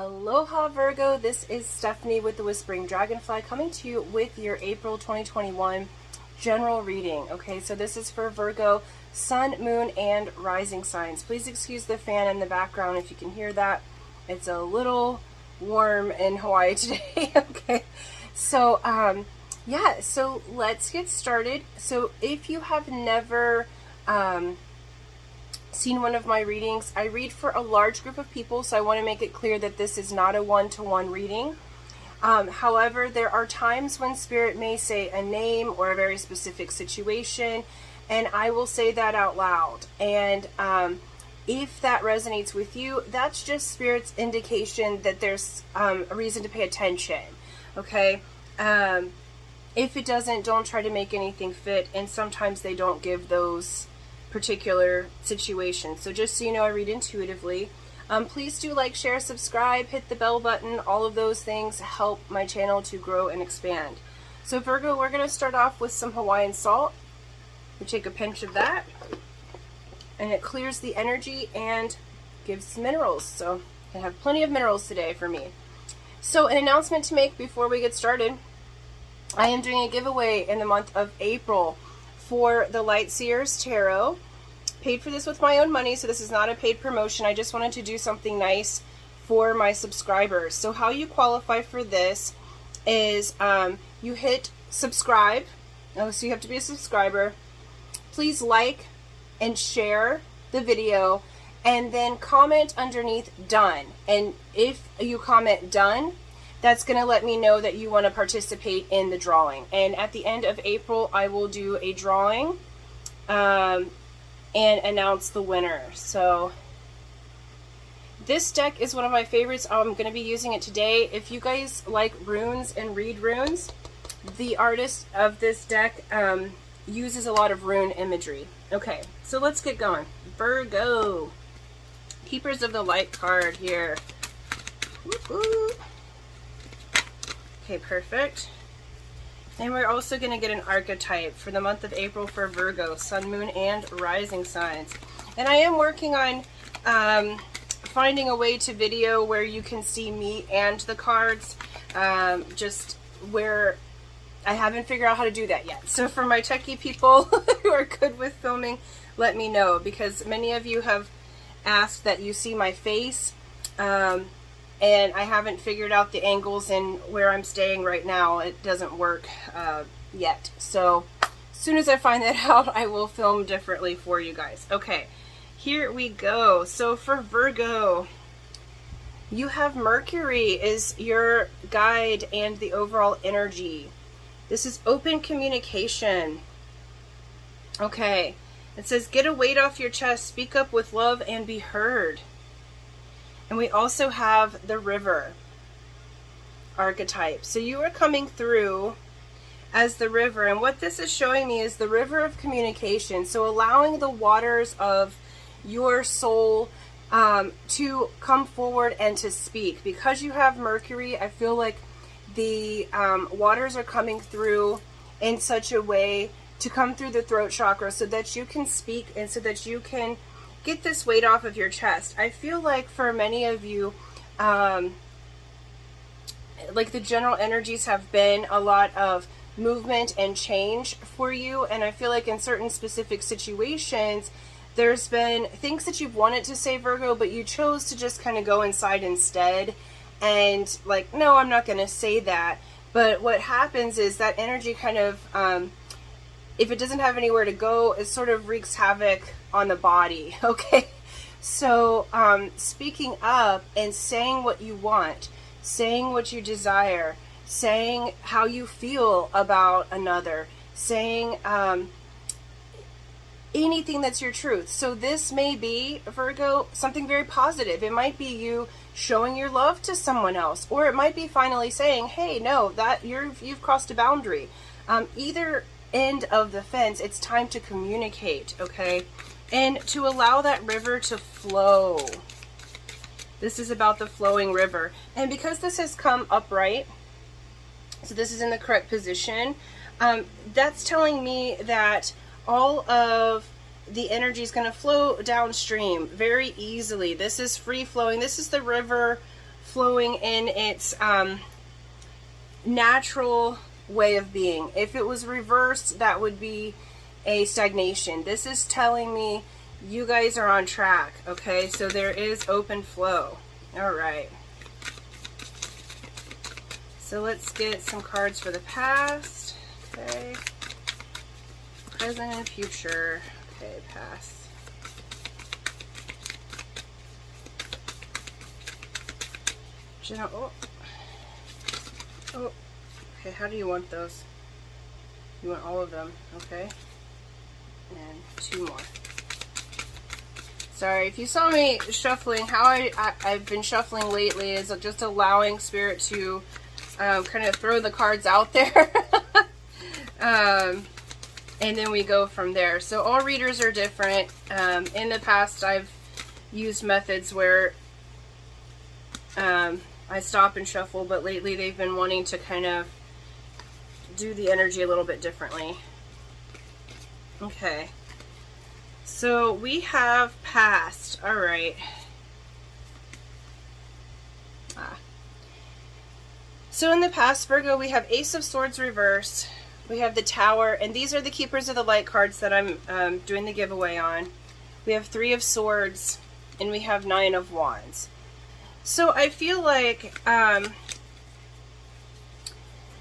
Aloha Virgo, this is Stephanie with the Whispering Dragonfly coming to you with your April 2021 general reading. Okay, so this is for Virgo, Sun, Moon, and Rising signs. Please excuse the fan in the background if you can hear that. It's a little warm in Hawaii today. Okay, so yeah, so let's get started. So if you have never seen one of my readings, I read for a large group of people, so I want to make it clear that this is not a one-to-one reading. However, there are times when Spirit may say a name or a very specific situation, and I will say that out loud. And if that resonates with you, that's just Spirit's indication that there's a reason to pay attention. Okay? If it doesn't, don't try to make anything fit, and sometimes they don't give those particular situations. So just so you know, I read intuitively. Please do like, share, subscribe, hit the bell button. All of those things help my channel to grow and expand. So Virgo, we're going to start off with some Hawaiian salt. We take a pinch of that, and it clears the energy and gives minerals. So I have plenty of minerals today for me. So an announcement to make before we get started. I am doing a giveaway in the month of April for the Light Seers Tarot. Paid for this with my own money, so this is not a paid promotion. I just wanted to do something nice for my subscribers. So how you qualify for this is you hit subscribe. Oh, so you have to be a subscriber. Please like and share the video, and then comment underneath done. And if you comment done, that's going to let me know that you want to participate in the drawing. And at the end of April, I will do a drawing and announce the winner. So this deck is one of my favorites. I'm going to be using it today. If you guys like runes and read runes, the artist of this deck uses a lot of rune imagery. Okay, so let's get going. Virgo, Keepers of the Light card here. Woo-hoo. Okay, perfect. And we're also going to get an archetype for the month of April for Virgo, Sun, Moon, and Rising signs. And I am working on finding a way to video where you can see me and the cards, just where I haven't figured out how to do that yet. So for my techie people who are good with filming, let me know, because many of you have asked that you see my face. And I haven't figured out the angles and where I'm staying right now. It doesn't work yet. So as soon as I find that out, I will film differently for you guys. Okay, here we go. So for Virgo, you have Mercury is your guide and the overall energy. This is open communication. Okay, it says get a weight off your chest, speak up with love, and be heard. And we also have the river archetype. So you are coming through as the river. And what this is showing me is the river of communication. So allowing the waters of your soul to come forward and to speak. Because you have Mercury, I feel like the waters are coming through in such a way to come through the throat chakra so that you can speak and so that you can get this weight off of your chest. I feel like for many of you, like the general energies have been a lot of movement and change for you. And I feel like in certain specific situations, there's been things that you've wanted to say, Virgo, but you chose to just kind of go inside instead. And like, no, I'm not going to say that. But what happens is that energy kind of, if it doesn't have anywhere to go, it sort of wreaks havoc on the body. Okay, so speaking up and saying what you want, saying what you desire, saying how you feel about another, saying anything that's your truth. So this may be, Virgo, something very positive. It might be you showing your love to someone else, or it might be finally saying, hey, no, that you've crossed a boundary. Either end of the fence, it's time to communicate. Okay, and to allow that river to flow. This is about the flowing river. And because this has come upright, so this is in the correct position, that's telling me that all of the energy is going to flow downstream very easily. This is free flowing. This is the river flowing in its natural way of being. If it was reversed, that would be a stagnation. This is telling me you guys are on track, okay? So there is open flow. All right. So let's get some cards for the past, okay? Present and future. Okay, past. Oh. Oh. Okay, how do you want those? You want all of them, okay? And 2 more. Sorry, if you saw me shuffling, how I've been shuffling lately is just allowing Spirit to kind of throw the cards out there. And then we go from there. So all readers are different. In the past, I've used methods where I stop and shuffle, but lately they've been wanting to kind of do the energy a little bit differently. Okay. So we have past. All right. So in the past, Virgo, we have Ace of Swords reversed. We have the Tower, and these are the Keepers of the Light cards that I'm doing the giveaway on. We have 3 of Swords, and we have 9 of Wands. So I feel like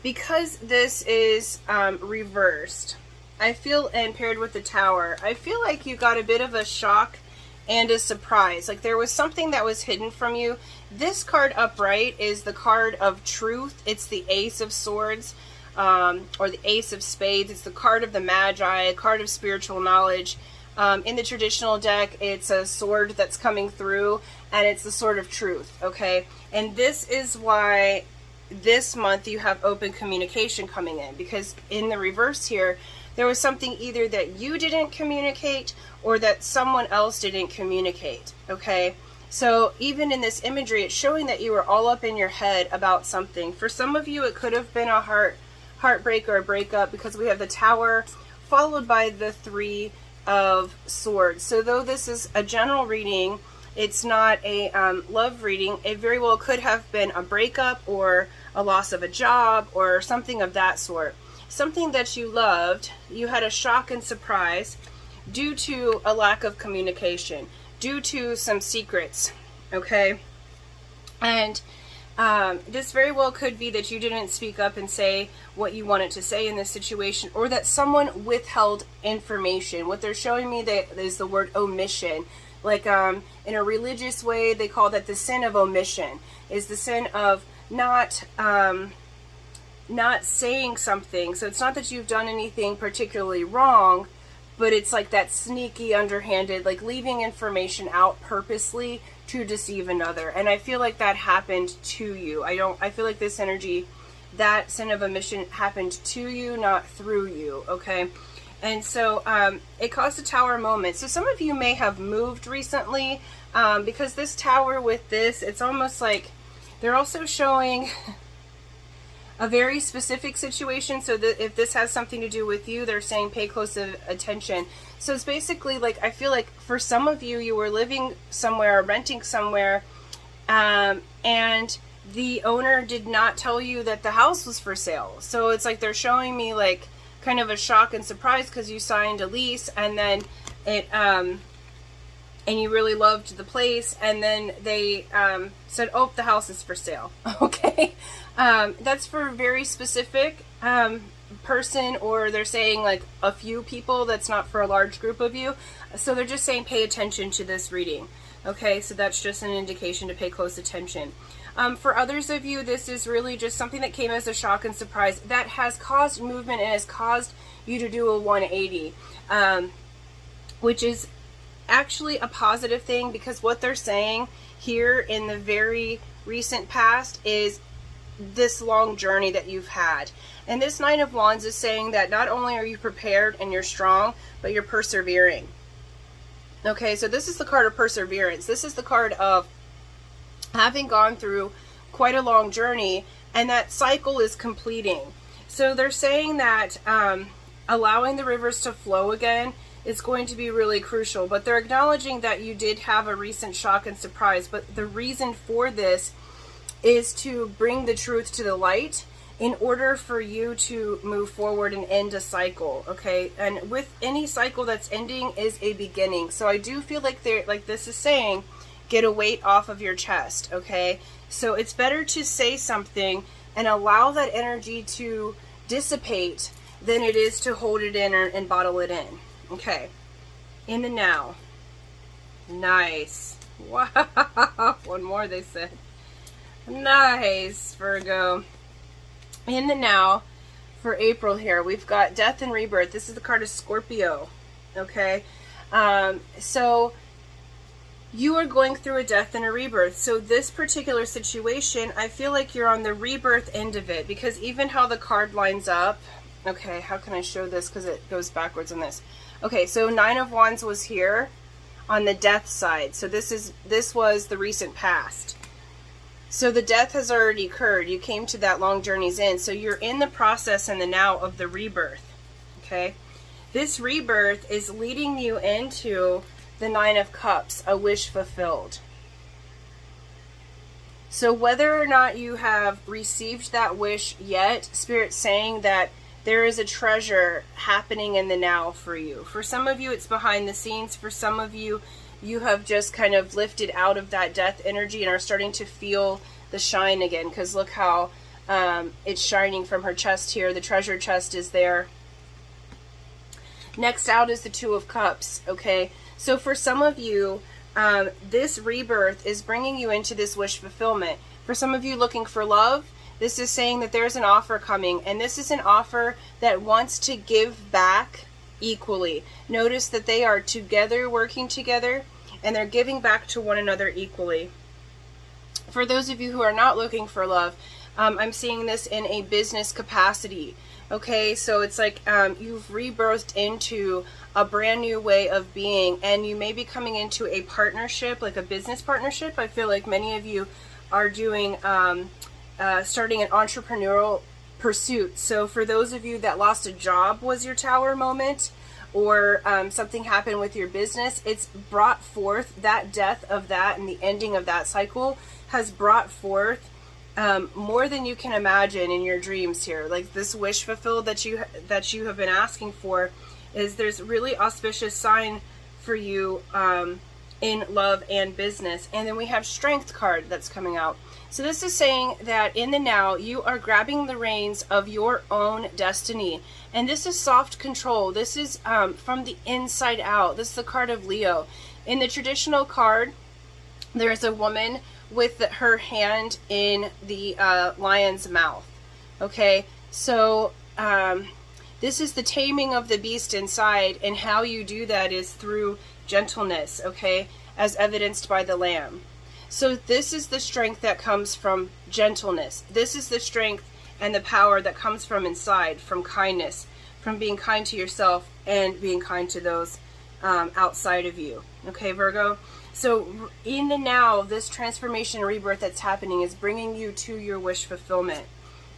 because this is reversed, I feel, and paired with the Tower, I feel like you got a bit of a shock and a surprise. Like there was something that was hidden from you. This card upright is the card of truth. It's the Ace of Swords, or the Ace of Spades. It's the card of the Magi, a card of spiritual knowledge. In the traditional deck, it's a sword that's coming through, and it's the sword of truth, okay? And this is why this month you have open communication coming in, because in the reverse here, there was something either that you didn't communicate or that someone else didn't communicate, okay? So even in this imagery, it's showing that you were all up in your head about something. For some of you, it could have been a heartbreak or a breakup, because we have the Tower followed by the 3 of Swords. So though this is a general reading, it's not a love reading. It very well could have been a breakup or a loss of a job or something of that sort. Something that you loved, you had a shock and surprise due to a lack of communication, due to some secrets, okay? And this very well could be that you didn't speak up and say what you wanted to say in this situation, or that someone withheld information. What they're showing me that is the word omission. Like in a religious way, they call that the sin of omission. Is the sin of not saying something. So it's not that you've done anything particularly wrong, but it's like that sneaky, underhanded, like leaving information out purposely to deceive another. And I feel like that happened to you. I feel like this energy, that sin of omission happened to you, not through you, okay? And so it caused a Tower moment. So some of you may have moved recently, because this Tower with this, it's almost like they're also showing a very specific situation. So that if this has something to do with you, they're saying pay close attention. So it's basically like, I feel like for some of you, you were living somewhere, renting somewhere, and the owner did not tell you that the house was for sale. So it's like they're showing me like kind of a shock and surprise, because you signed a lease, and then it and you really loved the place, and then they said, oh, the house is for sale. Okay. That's for a very specific person, or they're saying like a few people. That's not for a large group of you. So they're just saying pay attention to this reading. Okay, so that's just an indication to pay close attention. For others of you, this is really just something that came as a shock and surprise that has caused movement and has caused you to do a 180, which is actually a positive thing, because what they're saying here in the very recent past is this long journey that you've had. And this 9 of Wands is saying that not only are you prepared and you're strong, but you're persevering. Okay, so this is the card of perseverance. This is the card of having gone through quite a long journey, and that cycle is completing. So they're saying that allowing the rivers to flow again is going to be really crucial, but they're acknowledging that you did have a recent shock and surprise. But the reason for this is to bring the truth to the light in order for you to move forward and end a cycle, okay? And with any cycle that's ending is a beginning. So I do feel like this is saying, get a weight off of your chest, okay? So it's better to say something and allow that energy to dissipate than it is to hold it in and bottle it in, okay? In the now. Nice. Wow. One more, they said. Nice, Virgo. In the now for April here, we've got death and rebirth. This is the card of Scorpio, okay? So you are going through a death and a rebirth. So this particular situation, I feel like you're on the rebirth end of it, because even how the card lines up, okay, how can I show this because it goes backwards on this? Okay, so Nine of Wands was here on the death side. So this was the recent past. So the death has already occurred. You came to that long journey's end. So you're in the process and the now of the rebirth. Okay? This rebirth is leading you into the Nine of Cups, a wish fulfilled. So whether or not you have received that wish yet, Spirit's saying that there is a treasure happening in the now for you. For some of you, it's behind the scenes. For some of you, you have just kind of lifted out of that death energy and are starting to feel the shine again, because look how it's shining from her chest here. The treasure chest is there. Next out is the Two of Cups, okay? So for some of you, this rebirth is bringing you into this wish fulfillment. For some of you looking for love, this is saying that there's an offer coming, and this is an offer that wants to give back equally. Notice that they are together, working together, and they're giving back to one another equally. For those of you who are not looking for love, I'm seeing this in a business capacity. Okay, so it's like you've rebirthed into a brand new way of being, and you may be coming into a partnership, like a business partnership. I feel like many of you are doing starting an entrepreneurial pursuit. So for those of you that lost a job was your Tower moment, or something happened with your business, it's brought forth that death of that, and the ending of that cycle has brought forth more than you can imagine in your dreams here. Like this wish fulfilled that you have been asking for, is there's really auspicious sign for you in love and business. And then we have Strength card that's coming out. So this is saying that in the now, you are grabbing the reins of your own destiny. And this is soft control. This is from the inside out. This is the card of Leo. In the traditional card, there's a woman with her hand in the lion's mouth. Okay, so this is the taming of the beast inside, and how you do that is through gentleness, okay, as evidenced by the lamb. So this is the strength that comes from gentleness. This is the strength and the power that comes from inside, from kindness, from being kind to yourself and being kind to those outside of you. Okay, Virgo? So in the now, this transformation and rebirth that's happening is bringing you to your wish fulfillment.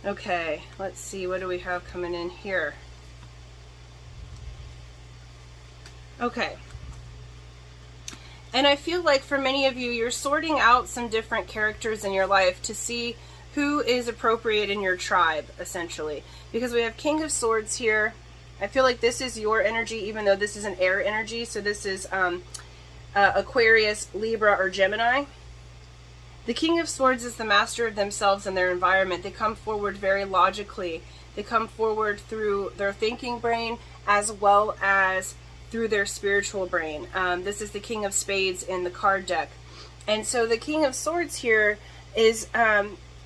Okay, let's see. What do we have coming in here? Okay. And I feel like for many of you, you're sorting out some different characters in your life to see who is appropriate in your tribe, essentially. Because we have King of Swords here. I feel like this is your energy, even though this is an air energy. So this is Aquarius, Libra, or Gemini. The King of Swords is the master of themselves and their environment. They come forward very logically. They come forward through their thinking brain as well as through their spiritual brain. This is the King of Spades in the card deck. And so the King of Swords here is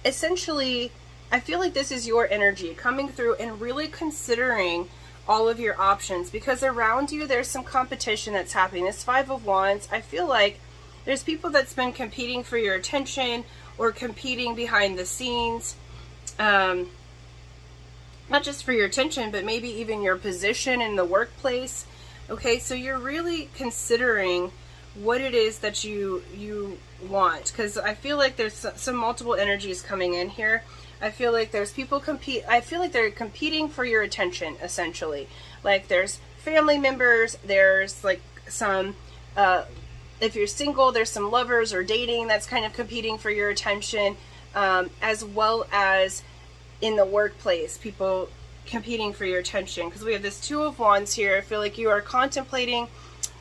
essentially, I feel like this is your energy coming through and really considering all of your options, because around you there's some competition that's happening. This Five of Wands, I feel like there's people that's been competing for your attention or competing behind the scenes. Not just for your attention, but maybe even your position in the workplace. Okay, so you're really considering what it is that you want, because I feel like there's some multiple energies coming in here. I feel like there's people I feel like they're competing for your attention, essentially. Like there's family members, there's like some, if you're single, there's some lovers or dating that's kind of competing for your attention. as well as in the workplace, people competing for your attention. Because we have this Two of Wands here. I feel like you are contemplating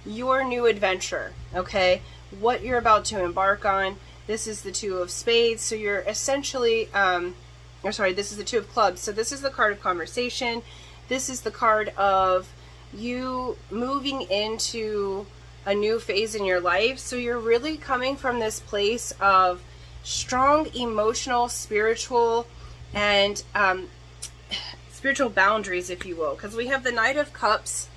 your new adventure, okay? What you're about to embark on. This is the Two of Spades, so you're essentially, this is the Two of Clubs. So this is the card of conversation. This is the card of you moving into a new phase in your life. So you're really coming from this place of strong emotional, spiritual, and spiritual boundaries, if you will. Because we have the Knight of Cups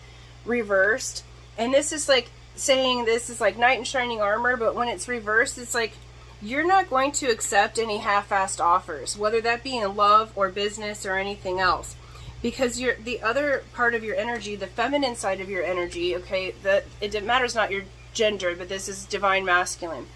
reversed, and this is like saying this is like knight in shining armor, but when it's reversed, it's like you're not going to accept any half-assed offers, whether that be in love or business or anything else, because you're the other part of your energy, the feminine side of your energy, okay, that it matters not your gender, but this is divine masculine.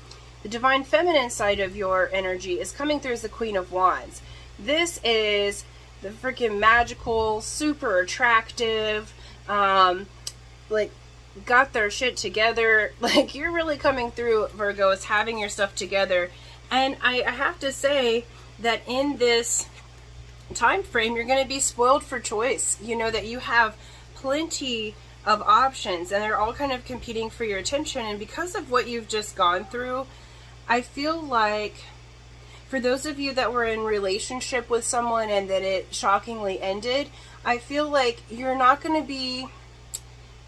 The divine feminine side of your energy is coming through as the Queen of Wands. This is the freaking magical, super attractive, like got their shit together. Like, you're really coming through, Virgo, as having your stuff together. And I have to say that in this time frame, you're going to be spoiled for choice. You know that you have plenty of options, and they're all kind of competing for your attention. And because of what you've just gone through, I feel like for those of you that were in relationship with someone and that it shockingly ended, I feel like you're not going to be,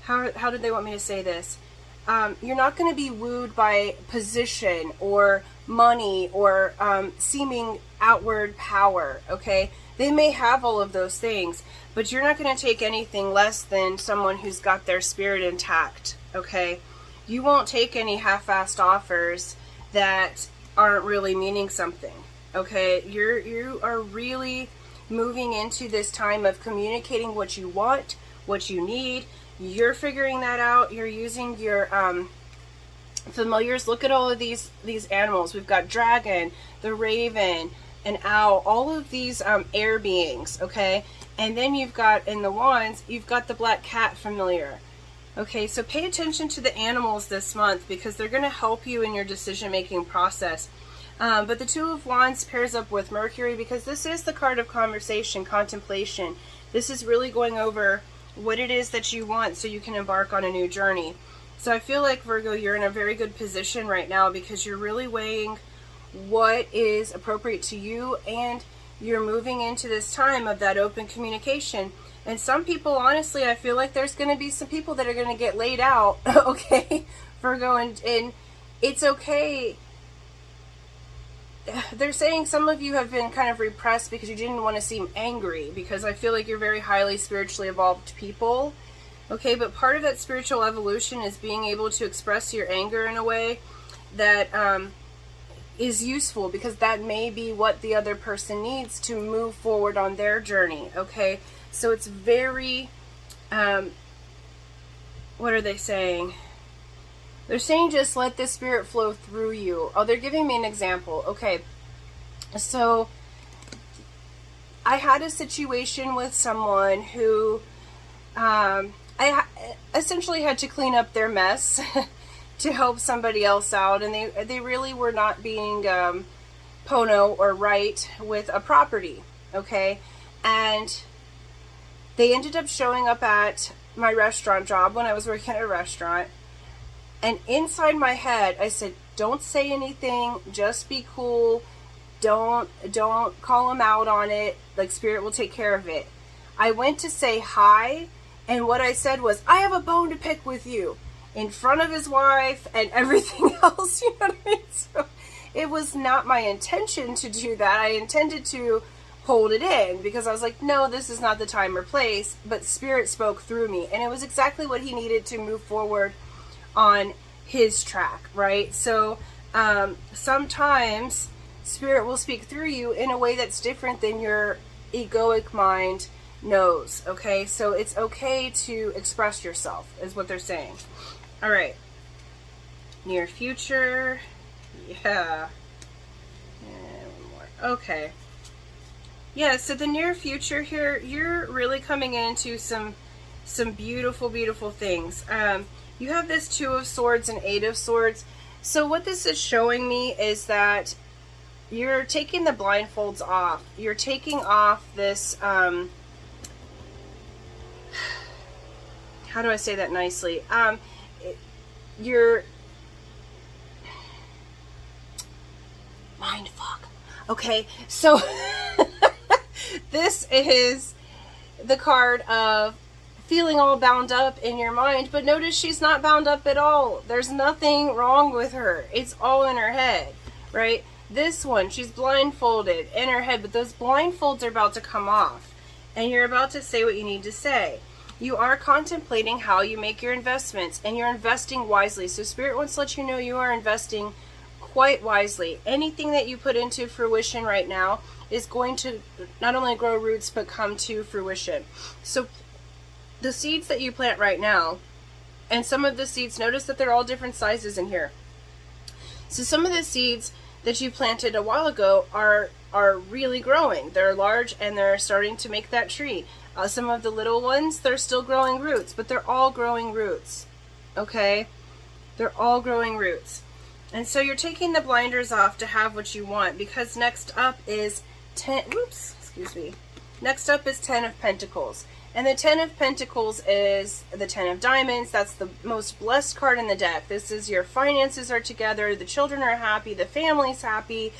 how did they want me to say this? You're not going to be wooed by position or money or seeming outward power, okay? They may have all of those things, but you're not going to take anything less than someone who's got their spirit intact, okay? You won't take any half-assed offers that aren't really meaning something, okay? You are really moving into this time of communicating what you want, what you need. You're figuring that out. You're using your familiars. Look at all of these animals. We've got dragon, the raven, an owl, all of these air beings, okay? And then you've got, in the wands, you've got the black cat familiar. Okay, so pay attention to the animals this month because they're going to help you in your decision-making process. But the Two of Wands pairs up with Mercury because this is the card of conversation, contemplation. This is really going over what it is that you want so you can embark on a new journey. So I feel like, Virgo, you're in a very good position right now because you're really weighing what is appropriate to you, and you're moving into this time of that open communication. And some people, honestly, I feel like there's going to be some people that are going to get laid out, okay, Virgo, and it's okay. They're saying some of you have been kind of repressed because you didn't want to seem angry, because I feel like you're very highly spiritually evolved people, okay, but part of that spiritual evolution is being able to express your anger in a way that is useful, because that may be what the other person needs to move forward on their journey, okay? So it's very, what are they saying? They're saying just let the spirit flow through you. Oh, they're giving me an example. Okay, so I had a situation with someone who I essentially had to clean up their mess to help somebody else out, and they really were not being pono or right with a property, okay? And they ended up showing up at my restaurant job when I was working at a restaurant. And inside my head, I said, don't say anything, just be cool. Don't call him out on it. Like, spirit will take care of it. I went to say hi, and what I said was, I have a bone to pick with you, in front of his wife and everything else, you know what I mean? So it was not my intention to do that. I intended to hold it in because I was like, no, this is not the time or place, but spirit spoke through me, and it was exactly what he needed to move forward on his track, right? So sometimes spirit will speak through you in a way that's different than your egoic mind knows, okay? So it's okay to express yourself, is what they're saying. All right, near future, yeah, and one more. Okay, yeah, so the near future here, you're really coming into some beautiful, beautiful things. You have this Two of Swords and Eight of Swords. So what this is showing me is that you're taking the blindfolds off. You're taking off this, how do I say that nicely? You're, mind fuck. Okay, so this is the card of feeling all bound up in your mind, but notice she's not bound up at all. There's nothing wrong with her. It's all in her head, right? This one, she's blindfolded in her head, but those blindfolds are about to come off, and you're about to say what you need to say. You are contemplating how you make your investments, and you're investing wisely. So Spirit wants to let you know you are investing quite wisely. Anything that you put into fruition right now is going to not only grow roots, but come to fruition. So the seeds that you plant right now, and some of the seeds, notice that they're all different sizes in here. So some of the seeds that you planted a while ago are really growing. They're large and they're starting to make that tree. Some of the little ones, they're still growing roots, but they're all growing roots. Okay? They're all growing roots. And so you're taking the blinders off to have what you want, because next up is Next up is 10 of Pentacles. And the 10 of Pentacles is the 10 of Diamonds. That's the most blessed card in the deck. This is your finances are together, the children are happy, the family's happy,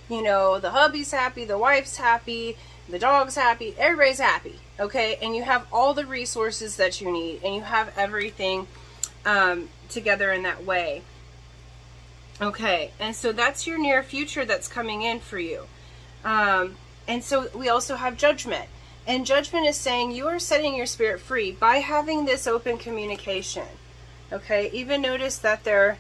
you know, the hubby's happy, the wife's happy, the dog's happy, everybody's happy, okay? And you have all the resources that you need, and you have everything together in that way. Okay, and so that's your near future that's coming in for you. And so we also have Judgment. And Judgment is saying you are setting your spirit free by having this open communication. Okay, even notice that their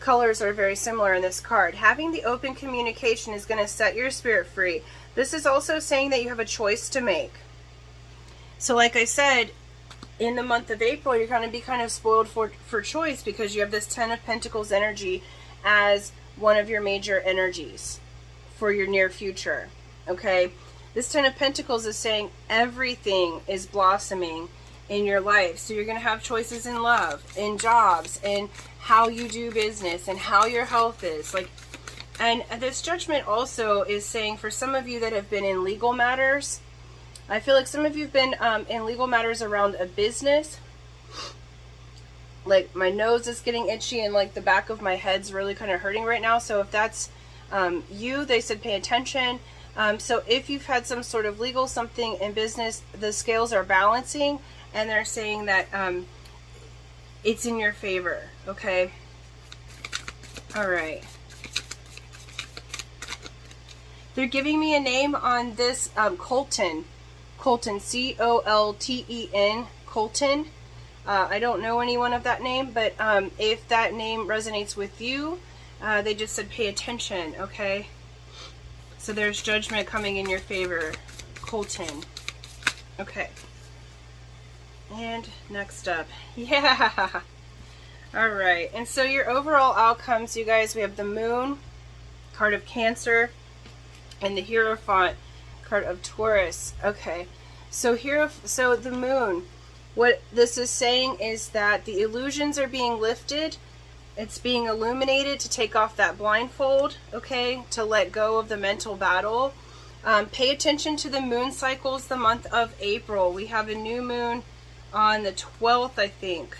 colors are very similar in this card. Having the open communication is going to set your spirit free. This is also saying that you have a choice to make. So like I said, in the month of April, you're going to be kind of spoiled for choice, because you have this 10 of Pentacles energy as one of your major energies for your near future. Okay, this 10 of Pentacles is saying everything is blossoming in your life. So you're going to have choices in love, in jobs, in how you do business, and how your health is. And this Judgment also is saying, for some of you that have been in legal matters, I feel like some of you have been in legal matters around a business. Like, my nose is getting itchy, and like the back of my head's really kind of hurting right now. So if that's you, they said pay attention. So if you've had some sort of legal something in business, the scales are balancing, and they're saying that it's in your favor. Okay. All right. They're giving me a name on this, Colton. Colton, C-O-L-T-E-N, Colton. I don't know anyone of that name, but if that name resonates with you, they just said pay attention, okay? So there's Judgment coming in your favor, Colton. Okay. And next up, yeah. All right, and so your overall outcomes, you guys, we have the Moon, card of Cancer, and the Hierophant, card of Taurus. Okay, so the Moon, what this is saying is that the illusions are being lifted. It's being illuminated to take off that blindfold, okay, to let go of the mental battle. Pay attention to the moon cycles the month of April. We have a new moon on the 12th, I think.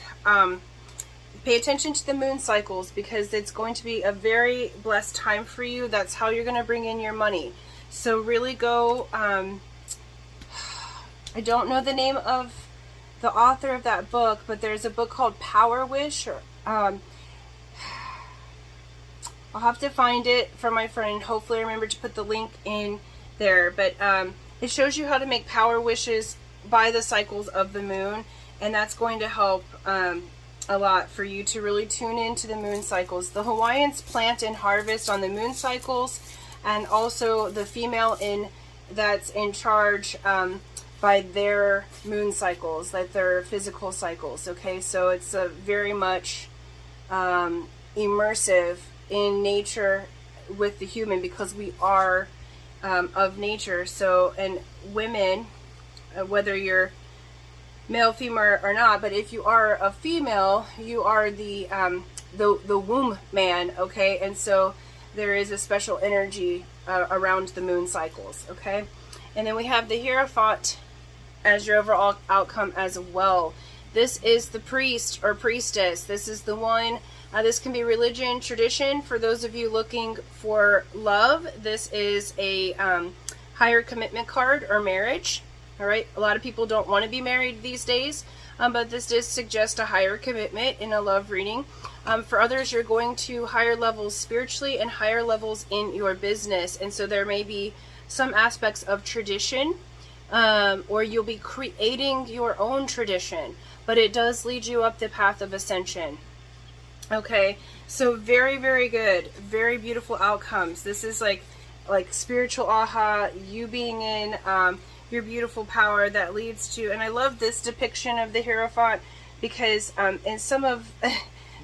Pay attention to the moon cycles, because it's going to be a very blessed time for you. That's how you're going to bring in your money. So really go, I don't know the name of the author of that book, but there's a book called Power Wish, or I'll have to find it for my friend. Hopefully I remember to put the link in there. But it shows you how to make power wishes by the cycles of the moon. And that's going to help a lot for you to really tune into the moon cycles. The Hawaiians plant and harvest on the moon cycles. And also the female that's in charge by their moon cycles, like their physical cycles. Okay, so it's a very much immersive in nature with the human, because we are of nature. So, and women, whether you're male, female, or not, but if you are a female, you are the womb man, okay? And so there is a special energy around the moon cycles, okay? And then we have the Hierophant as your overall outcome as well. This is the priest or priestess. This is the one, this can be religion, tradition. For those of you looking for love, this is a higher commitment card or marriage. All right, a lot of people don't want to be married these days, but this does suggest a higher commitment in a love reading. For others, you're going to higher levels spiritually and higher levels in your business. And so there may be some aspects of tradition, or you'll be creating your own tradition, but it does lead you up the path of ascension. Okay, so very, very good, very beautiful outcomes. This is like spiritual aha, you being in your beautiful power that leads to, and I love this depiction of the Hierophant because in some of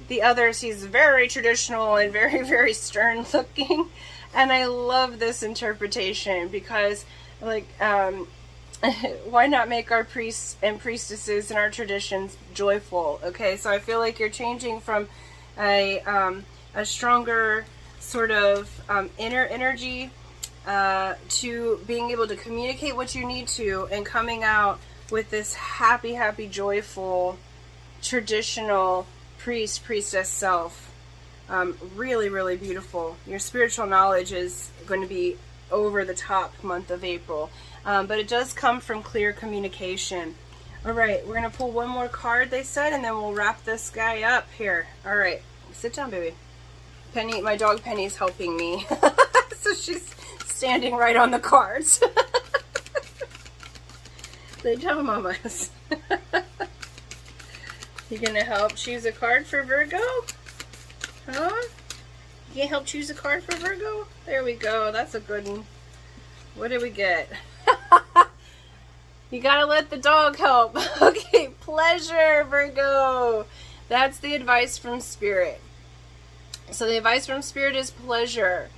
the others, he's very traditional and very, very stern looking. And I love this interpretation because, like, why not make our priests and priestesses and our traditions joyful? Okay, so I feel like you're changing from a stronger sort of inner energy to being able to communicate what you need to and coming out with this happy, happy, joyful, traditional priestess self. Really, really beautiful. Your spiritual knowledge is going to be over the top month of April. But it does come from clear communication. All right, we're going to pull one more card, they said, and then we'll wrap this guy up here. All right, sit down, baby. Penny, my dog Penny's helping me. So she's standing right on the cards. Lay down, mamas. You gonna help choose a card for Virgo? Huh? You can help choose a card for Virgo? There we go. That's a good one. What did we get? You gotta let the dog help. Okay, pleasure, Virgo. That's the advice from Spirit. So the advice from Spirit is pleasure.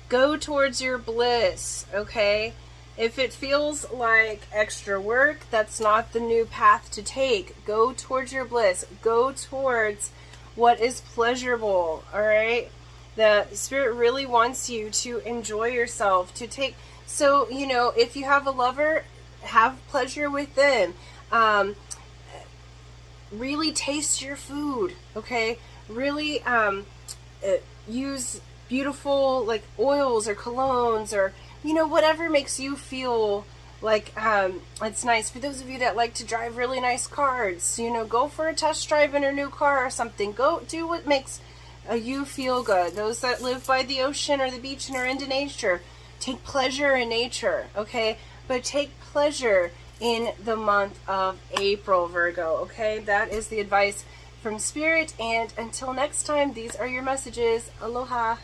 Go towards your bliss, okay? If it feels like extra work, that's not the new path to take. Go towards your bliss. Go towards what is pleasurable, all right? The Spirit really wants you to enjoy yourself, to take... So, you know, if you have a lover, have pleasure with them. Really taste your food, okay? Really use beautiful, like, oils or colognes or... You know, whatever makes you feel like it's nice. For those of you that like to drive really nice cars, you know, go for a test drive in a new car or something. Go do what makes you feel good. Those that live by the ocean or the beach and are into nature, take pleasure in nature, okay? But take pleasure in the month of April, Virgo, okay? That is the advice from Spirit. And until next time, these are your messages. Aloha.